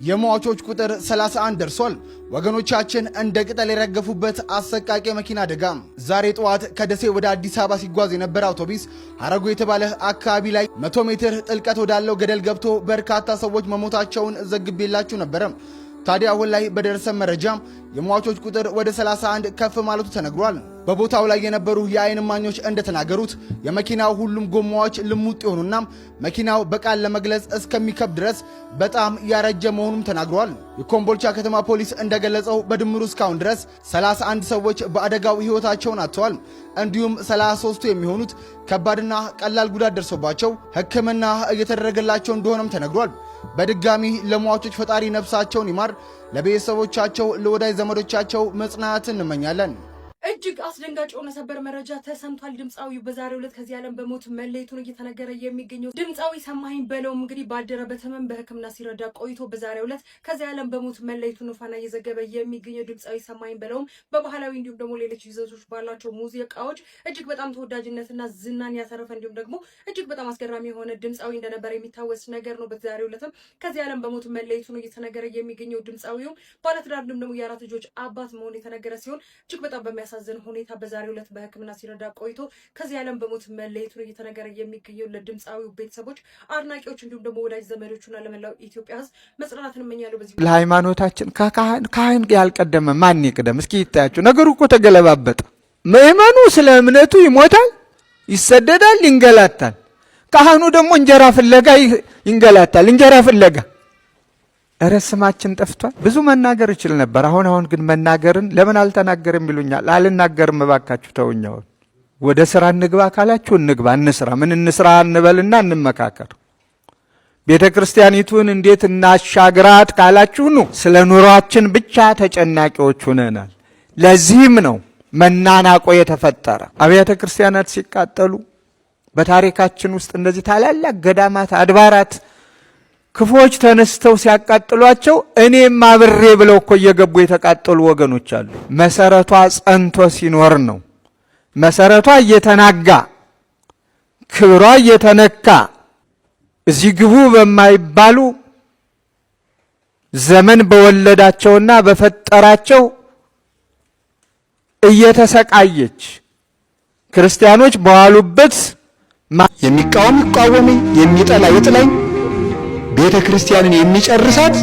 የሟቾች ቁጥር 31 ደርሷል። ወገኖቻችን እንደ ቅጠል የረገፉበት አሰቃቂ መኪና አደጋ። ዛሬ ጠዋት ከደሴ ወደ አዲስ አበባ ሲጓዝ የነበረ አውቶቡስ ሐረጉ የተባለ አካባቢ ላይ 100 ሜትር ጥልቀት ወዳለው ገደል ገብቶ በርካታ ሰዎች መሞታቸውን ዘግቤላችሁ ነበር። ታዲያ አሁን ላይ በደረሰ መረጃ የሟቾች ቁጥር ወደ 31 ከፍ ማለቱ ተነግሯል። በቦታው ላይ የነበሩ የአይን እማኞች እንደተናገሩት የመኪናው ሁሉም ጎማዎች ልሙጥ የሆኑና መኪናው በቃል ለመግለጽ እስከሚከብድ ድረስ በጣም ያረጀ መሆኑም ተናግሯል። የኮምቦልቻ ከተማ ፖሊስ እንደገለጸው በድምሩ እስካሁን ድረስ 31 ሰዎች በአደጋው ሕይወታቸውን አጥተዋል። እንዲሁም 33ቱ የሚሆኑት ከባድና ቀላል ጉዳት ደርሶባቸው ሕክምና እየተደረገላቸው እንደሆነም ተነግሯል። በድጋሚ ለሟቾች ፈጣሪ ነፍሳቸውን ይማር፣ ለቤተሰቦቻቸው ለወዳጅ ዘመዶቻቸው መጽናናትን እንመኛለን። እጅግ አስደንጋጭ የሆነ ሰበር መረጃ ተሰምቷል። ድምጻዊው በዛሬው ዕለት ከዚህ ዓለም በሞት መለየቱን እየተነገረ የሚገኘው ድምጻዊ ሰማኸኝ በለው እንግዲህ ባደረበት ህመም በሕክምና ሲረዳ ቆይቶ በዛሬው ዕለት ከዚህ ዓለም በሞት መለየቱን ፋና እየዘገበ የሚገኘው ድምጻዊ ሰማኸኝ በለውም በባህላዊ እንዲሁም ደግሞ ሌሎች ይዘቶች ባላቸው ሙዚቃዎች እጅግ በጣም ተወዳጅነትና ዝናን ያተረፈ እንዲሁም ደግሞ እጅግ በጣም አስገራሚ የሆነ ድምጻዊ እንደነበረ የሚታወስ ነገር ነው። በዛሬው ዕለትም ከዚህ ዓለም በሞት መለየቱን እየተነገረ የሚገኘው ድምጻዊው ባለትዳር እንዲሁም ደግሞ የአራት ልጆች አባት መሆኑ የተነገረ ሲሆን እጅግ በጣም በሚያሳዝን ሁኔታ በዛሬው ዕለት በሕክምና ሲረዳ ቆይቶ ከዚህ ዓለም በሞት መለየቱን እየተነገረ የሚገኘው ለድምጻዊው ቤተሰቦች፣ አድናቂዎች እንዲሁም ደግሞ ወዳጅ ዘመዶቹና ለመላው ኢትዮጵያ ሕዝብ መጽናናትን እመኛለሁ። በዚህ ለሃይማኖታችን ካህን ያልቀደመ ማን ይቅደም? እስኪ ይታያችሁ። ነገሩ እኮ ተገለባበጠ። ምእመኑ ስለ እምነቱ ይሞታል፣ ይሰደዳል፣ ይንገላታል። ካህኑ ደግሞ እንጀራ ፍለጋ ይንገላታል። እንጀራ ፍለጋ እረ ስማችን ጠፍቷል። ብዙ መናገር እችል ነበር። አሁን ግን መናገርን ለምን አልተናገርም ይሉኛል። አልናገርም፣ እባካችሁ ተውኛው። ወደ ስራ እንግባ ካላችሁ እንግባ፣ እንስራ። ምን እንስራ እንበልና እንመካከር። ቤተ ክርስቲያኒቱን እንዴት እናሻግራት ካላችሁ ነው። ስለ ኑሯችን ብቻ ተጨናቂዎች ሆነናል። ለዚህም ነው መናናቆ የተፈጠረ። አብያተ ክርስቲያናት ሲቃጠሉ በታሪካችን ውስጥ እንደዚህ ታላላቅ ገዳማት፣ አድባራት ክፎች ተነስተው ሲያቃጥሏቸው እኔም አብሬ ብለው እኮ እየገቡ የተቃጠሉ ወገኖች አሉ። መሰረቷ ጸንቶ ሲኖር ነው። መሰረቷ እየተናጋ ክብሯ እየተነካ እዚህ ግቡ በማይባሉ ዘመን በወለዳቸውና በፈጠራቸው እየተሰቃየች ክርስቲያኖች በዋሉበት የሚቃወም ይቃወመኝ፣ የሚጠላ ይጥላኝ፣ ቤተ ክርስቲያንን የሚጨርሳት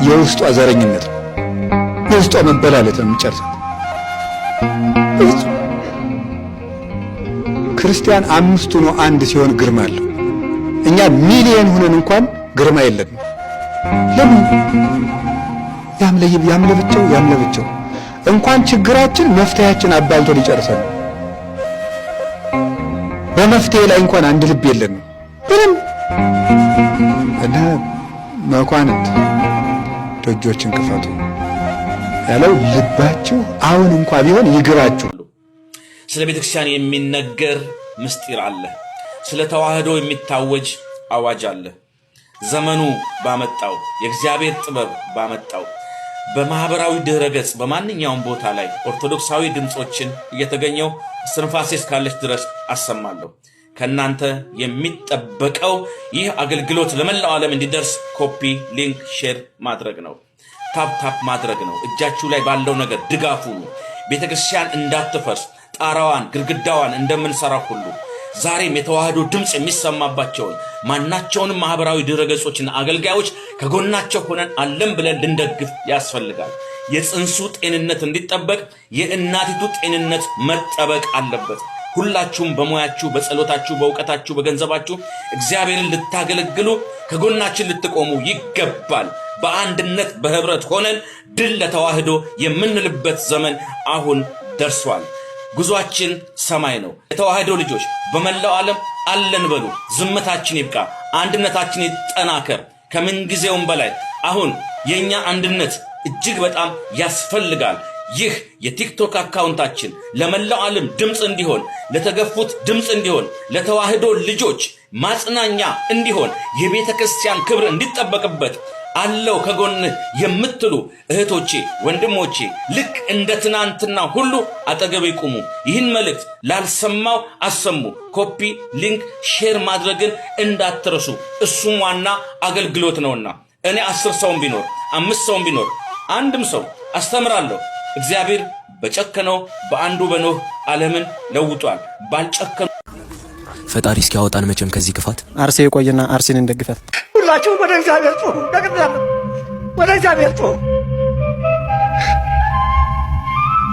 የውስጧ ዘረኝነት ነው። የውስጧ መበላለት ነው የሚጨርሳት። ክርስቲያን 5 ሆኖ አንድ ሲሆን ግርማ አለው። እኛ ሚሊዮን ሆነን እንኳን ግርማ የለንም። ለምን? ያምለብቸው እንኳን ችግራችን መፍትሄያችን አባልቶ ሊጨርሰን። በመፍትሄ ላይ እንኳን አንድ ልብ የለንም። ምንም እና መኳንንት ደጆችን ክፈቱ ያለው ልባችሁ አሁን እንኳን ቢሆን ይግራችሁ። ስለ ቤተክርስቲያን የሚነገር ምስጢር አለ። ስለ ተዋህዶ የሚታወጅ አዋጅ አለ። ዘመኑ ባመጣው የእግዚአብሔር ጥበብ ባመጣው በማህበራዊ ድረገጽ በማንኛውም ቦታ ላይ ኦርቶዶክሳዊ ድምጾችን እየተገኘው ስንፋሴ እስካለች ድረስ አሰማለሁ። ከናንተ የሚጠበቀው ይህ አገልግሎት ለመላው ዓለም እንዲደርስ ኮፒ፣ ሊንክ፣ ሼር ማድረግ ነው። ታፕ ማድረግ ነው። እጃችሁ ላይ ባለው ነገር ድጋፉ ነው። ቤተክርስቲያን እንዳትፈርስ ጣራዋን ግድግዳዋን እንደምንሰራው ሁሉ ዛሬም የተዋህዶ ድምጽ የሚሰማባቸውን ማናቸውንም ማህበራዊ ድረገጾችና አገልጋዮች ከጎናቸው ሆነን አለም ብለን ልንደግፍ ያስፈልጋል። የጽንሱ ጤንነት እንዲጠበቅ የእናቲቱ ጤንነት መጠበቅ አለበት። ሁላችሁም በሙያችሁ፣ በጸሎታችሁ፣ በእውቀታችሁ፣ በገንዘባችሁ እግዚአብሔርን ልታገለግሉ ከጎናችን ልትቆሙ ይገባል። በአንድነት በህብረት ሆነን ድል ለተዋህዶ የምንልበት ዘመን አሁን ደርሷል። ጉዟችን ሰማይ ነው። የተዋህዶ ልጆች በመላው ዓለም አለን በሉ። ዝምታችን ይብቃ፣ አንድነታችን ይጠናከር። ከምንጊዜውም በላይ አሁን የኛ አንድነት እጅግ በጣም ያስፈልጋል። ይህ የቲክቶክ አካውንታችን ለመላው ዓለም ድምጽ እንዲሆን፣ ለተገፉት ድምጽ እንዲሆን፣ ለተዋህዶ ልጆች ማጽናኛ እንዲሆን፣ የቤተ ክርስቲያን ክብር እንዲጠበቅበት አለው ከጎንህ የምትሉ እህቶቼ ወንድሞቼ ልክ እንደ ትናንትና ሁሉ አጠገቤ ቁሙ። ይህን መልእክት ላልሰማው አሰሙ። ኮፒ፣ ሊንክ፣ ሼር ማድረግን እንዳትረሱ። እሱም ዋና አገልግሎት ነውና እኔ 10 ሰውም ቢኖር 5 ሰውም ቢኖር አንድም ሰው አስተምራለሁ እግዚአብሔር በጨከነው በአንዱ በኖህ ዓለምን ለውጧል። ባልጨከነው ፈጣሪ እስኪያወጣን መቼም ከዚህ ክፋት አርሴ የቆየና አርሴን እንደግፋት። ሁላችሁም ወደ እግዚአብሔር ጮሁ። ወደ እግዚአብሔር ጮሁ።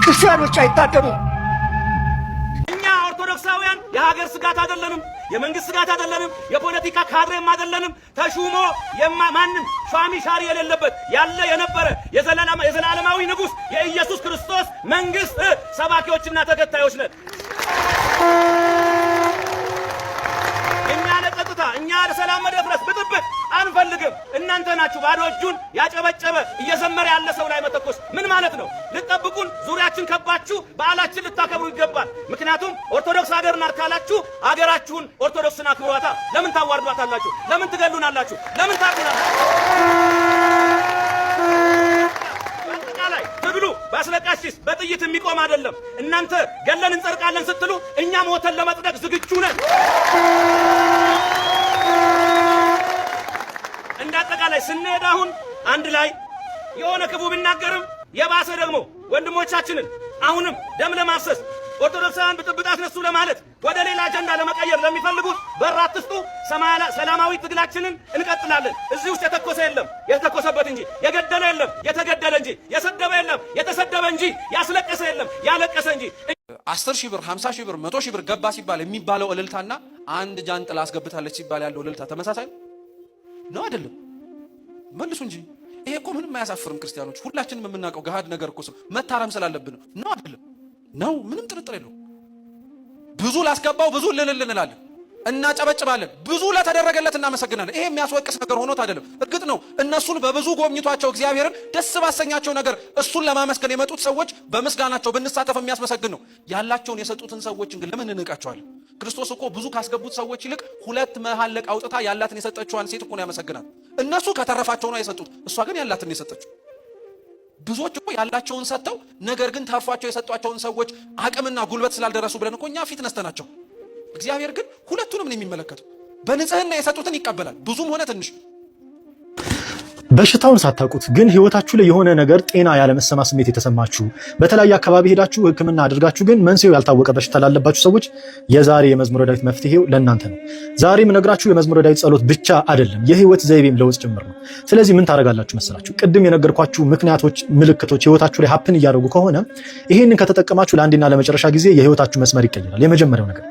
ክርስቲያኖች አይታደሙ። እኛ ኦርቶዶክሳውያን የሀገር ስጋት አይደለንም፣ የመንግስት ስጋት አይደለንም፣ የፖለቲካ ካድሬም አይደለንም። ተሹሞ ማንም ሿሚ ሻሪ የሌለበት ያለ የነበረ የዘላለማዊ ንጉሥ የኢየሱስ ክርስቶስ መንግስት ሰባኪዎችና ተከታዮች ነን። እኛ ለሰላም መደፍረስ ብጥብጥ አንፈልግም። እናንተ ናችሁ ባዶ እጁን ያጨበጨበ እየዘመረ ያለ ሰው ላይ መተኮስ ምን ማለት ነው? ልትጠብቁን ዙሪያችን ከባችሁ በዓላችን ልታከብሩ ይገባል። ምክንያቱም ኦርቶዶክስ ሀገር ናት ካላችሁ ሀገራችሁን ኦርቶዶክስን አክብሯታ። ለምን ታዋርዷታላችሁ? ለምን ትገሉናላችሁ? ለምን ታቁናላችሁ? በአጠቃላይ ትግሉ በአስለቃሽ ጭስ በጥይት የሚቆም አይደለም። እናንተ ገለን እንጸድቃለን ስትሉ እኛ ሞተን ለመጽደቅ ዝግጁ ነን። እንዳጠቃላይ ስንሄድ አሁን አንድ ላይ የሆነ ክፉ ቢናገርም የባሰ ደግሞ ወንድሞቻችንን አሁንም ደም ለማፍሰስ ኦርቶዶክሳውያን ብጥብጥ አስነሱ ለማለት ወደ ሌላ አጀንዳ ለመቀየር ለሚፈልጉት በር አትስጡ። ሰላማዊ ትግላችንን እንቀጥላለን። እዚህ ውስጥ የተኮሰ የለም የተኮሰበት እንጂ፣ የገደለ የለም የተገደለ እንጂ፣ የሰደበ የለም የተሰደበ እንጂ፣ ያስለቀሰ የለም ያለቀሰ እንጂ። 10,000 ብር 50,000 ብር 100,000 ብር ገባ ሲባል የሚባለው እልልታና አንድ ጃንጥላ አስገብታለች ሲባል ያለው እልልታ ተመሳሳይ ነው አይደለም? መልሱ እንጂ። ይሄ እኮ ምንም አያሳፍርም። ክርስቲያኖች ሁላችንም የምናውቀው ገሃድ ነገር እኮ መታረም ስላለብን ነው አይደለም? ነው፣ ምንም ጥርጥር የለው። ብዙ ላስገባው ብዙ ልልል እንላለን፣ እናጨበጭባለን፣ ብዙ ለተደረገለት እናመሰግናለን። ይሄ የሚያስወቅስ ነገር ሆኖት አይደለም። እርግጥ ነው እነሱን በብዙ ጎብኝቷቸው እግዚአብሔርን ደስ ባሰኛቸው ነገር እሱን ለማመስገን የመጡት ሰዎች በምስጋናቸው ብንሳተፍ የሚያስመሰግን ነው። ያላቸውን የሰጡትን ሰዎች ግን ለምን እንንቃቸዋለን? ክርስቶስ እኮ ብዙ ካስገቡት ሰዎች ይልቅ 2 መሐለቅ አውጥታ ያላትን የሰጠችዋን ሴት እኮ ነው ያመሰግናል። እነሱ ከተረፋቸው ነው የሰጡት፣ እሷ ግን ያላትን የሰጠችው። ብዙዎች እኮ ያላቸውን ሰጥተው ነገር ግን ተርፏቸው የሰጧቸውን ሰዎች አቅምና ጉልበት ስላልደረሱ ብለን እኮ እኛ ፊት ነስተናቸው። እግዚአብሔር ግን ሁለቱንም ነው የሚመለከተው። በንጽህና የሰጡትን ይቀበላል፣ ብዙም ሆነ ትንሽ። በሽታውን ሳታውቁት ግን ህይወታችሁ ላይ የሆነ ነገር ጤና ያለመሰማ ስሜት የተሰማችሁ በተለያየ አካባቢ ሄዳችሁ ሕክምና አድርጋችሁ ግን መንስኤው ያልታወቀ በሽታ ላለባችሁ ሰዎች የዛሬ የመዝሙረ ዳዊት መፍትሄው ለእናንተ ነው። ዛሬ የምነግራችሁ የመዝሙረ ዳዊት ጸሎት ብቻ አይደለም፣ የህይወት ዘይቤም ለውጥ ጭምር ነው። ስለዚህ ምን ታደርጋላችሁ መሰላችሁ? ቅድም የነገርኳችሁ ምክንያቶች፣ ምልክቶች ህይወታችሁ ላይ ሀፕን እያደረጉ ከሆነ ይህንን ከተጠቀማችሁ ለአንዴና ለመጨረሻ ጊዜ የህይወታችሁ መስመር ይቀየራል። የመጀመሪያው ነገር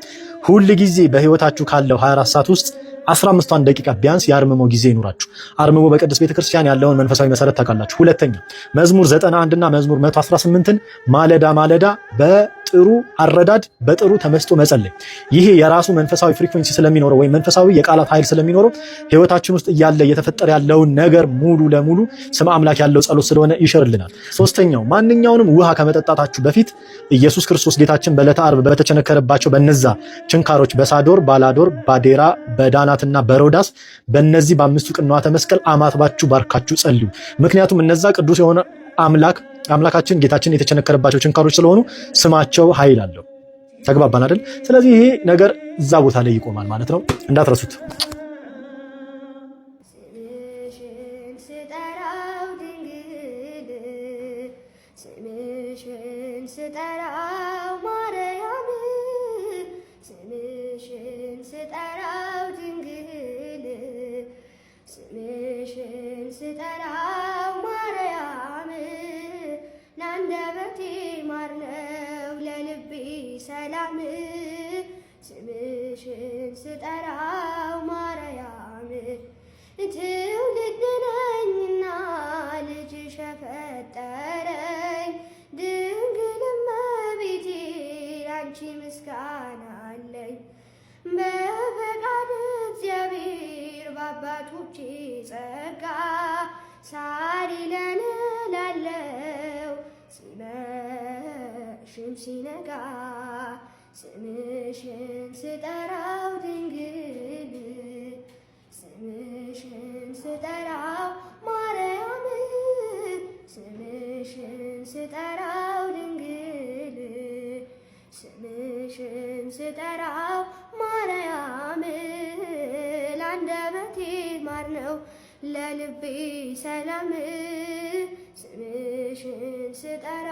ሁል ጊዜ በህይወታችሁ ካለው 24 ሰዓት ውስጥ 15 ደቂቃ ቢያንስ የአርምሞ ጊዜ ይኑራችሁ። አርምሞ በቅድስት ቤተክርስቲያን ያለውን መንፈሳዊ መሰረት ታውቃላችሁ። ሁለተኛ መዝሙር 91 እና መዝሙር 118ን ማለዳ ማለዳ በጥሩ አረዳድ በጥሩ ተመስጦ መጸለይ። ይሄ የራሱ መንፈሳዊ ፍሪኩዌንሲ ስለሚኖረው ወይም መንፈሳዊ የቃላት ኃይል ስለሚኖረው ህይወታችን ውስጥ እያለ እየተፈጠረ ያለውን ነገር ሙሉ ለሙሉ ስም አምላክ ያለው ጸሎት ስለሆነ ይሽርልናል። ሶስተኛው ማንኛውንም ውሃ ከመጠጣታችሁ በፊት ኢየሱስ ክርስቶስ ጌታችን በዕለተ ዓርብ በተቸነከረባቸው በነዛ ችንካሮች በሳዶር፣ ባላዶር፣ ባዴራ፣ በዳናትና በሮዳስ በእነዚህ በአምስቱ ቅንዋተ መስቀል አማትባችሁ ባርካችሁ ጸልዩ። ምክንያቱም እነዛ ቅዱስ የሆነ አምላካችን ጌታችን የተቸነከረባቸው ችንካሮች ስለሆኑ ስማቸው ኃይል አለው። ተግባባን አይደል? ስለዚህ ይሄ ነገር እዛ ቦታ ላይ ይቆማል ማለት ነው፣ እንዳትረሱት። ስምሽን ስጠራው ማርያም ለአንደበቴ ማር ነው ለልቤ ሰላም። ስምሽን ስጠራው ማርያም ትውልድ ነኝና ልጅሽ የፈጠረኝ ድንግል እመቤቴ ላንቺ ምስጋና አለኝ። በፈቃድ እግዚአብሔር በአባቶቼ ጸጋ ሳሪ ለኔ ላለው ሲመሽም ሲነጋ ስምሽን ስጠራው ድንግል ስምሽን ስጠራው ማርያም ስምሽን ስጠራው ድንግል ስምሽን ስጠራው ማርያም ለአንደበቴ ማር ነው ለልቤ ሰላም። ስጠራ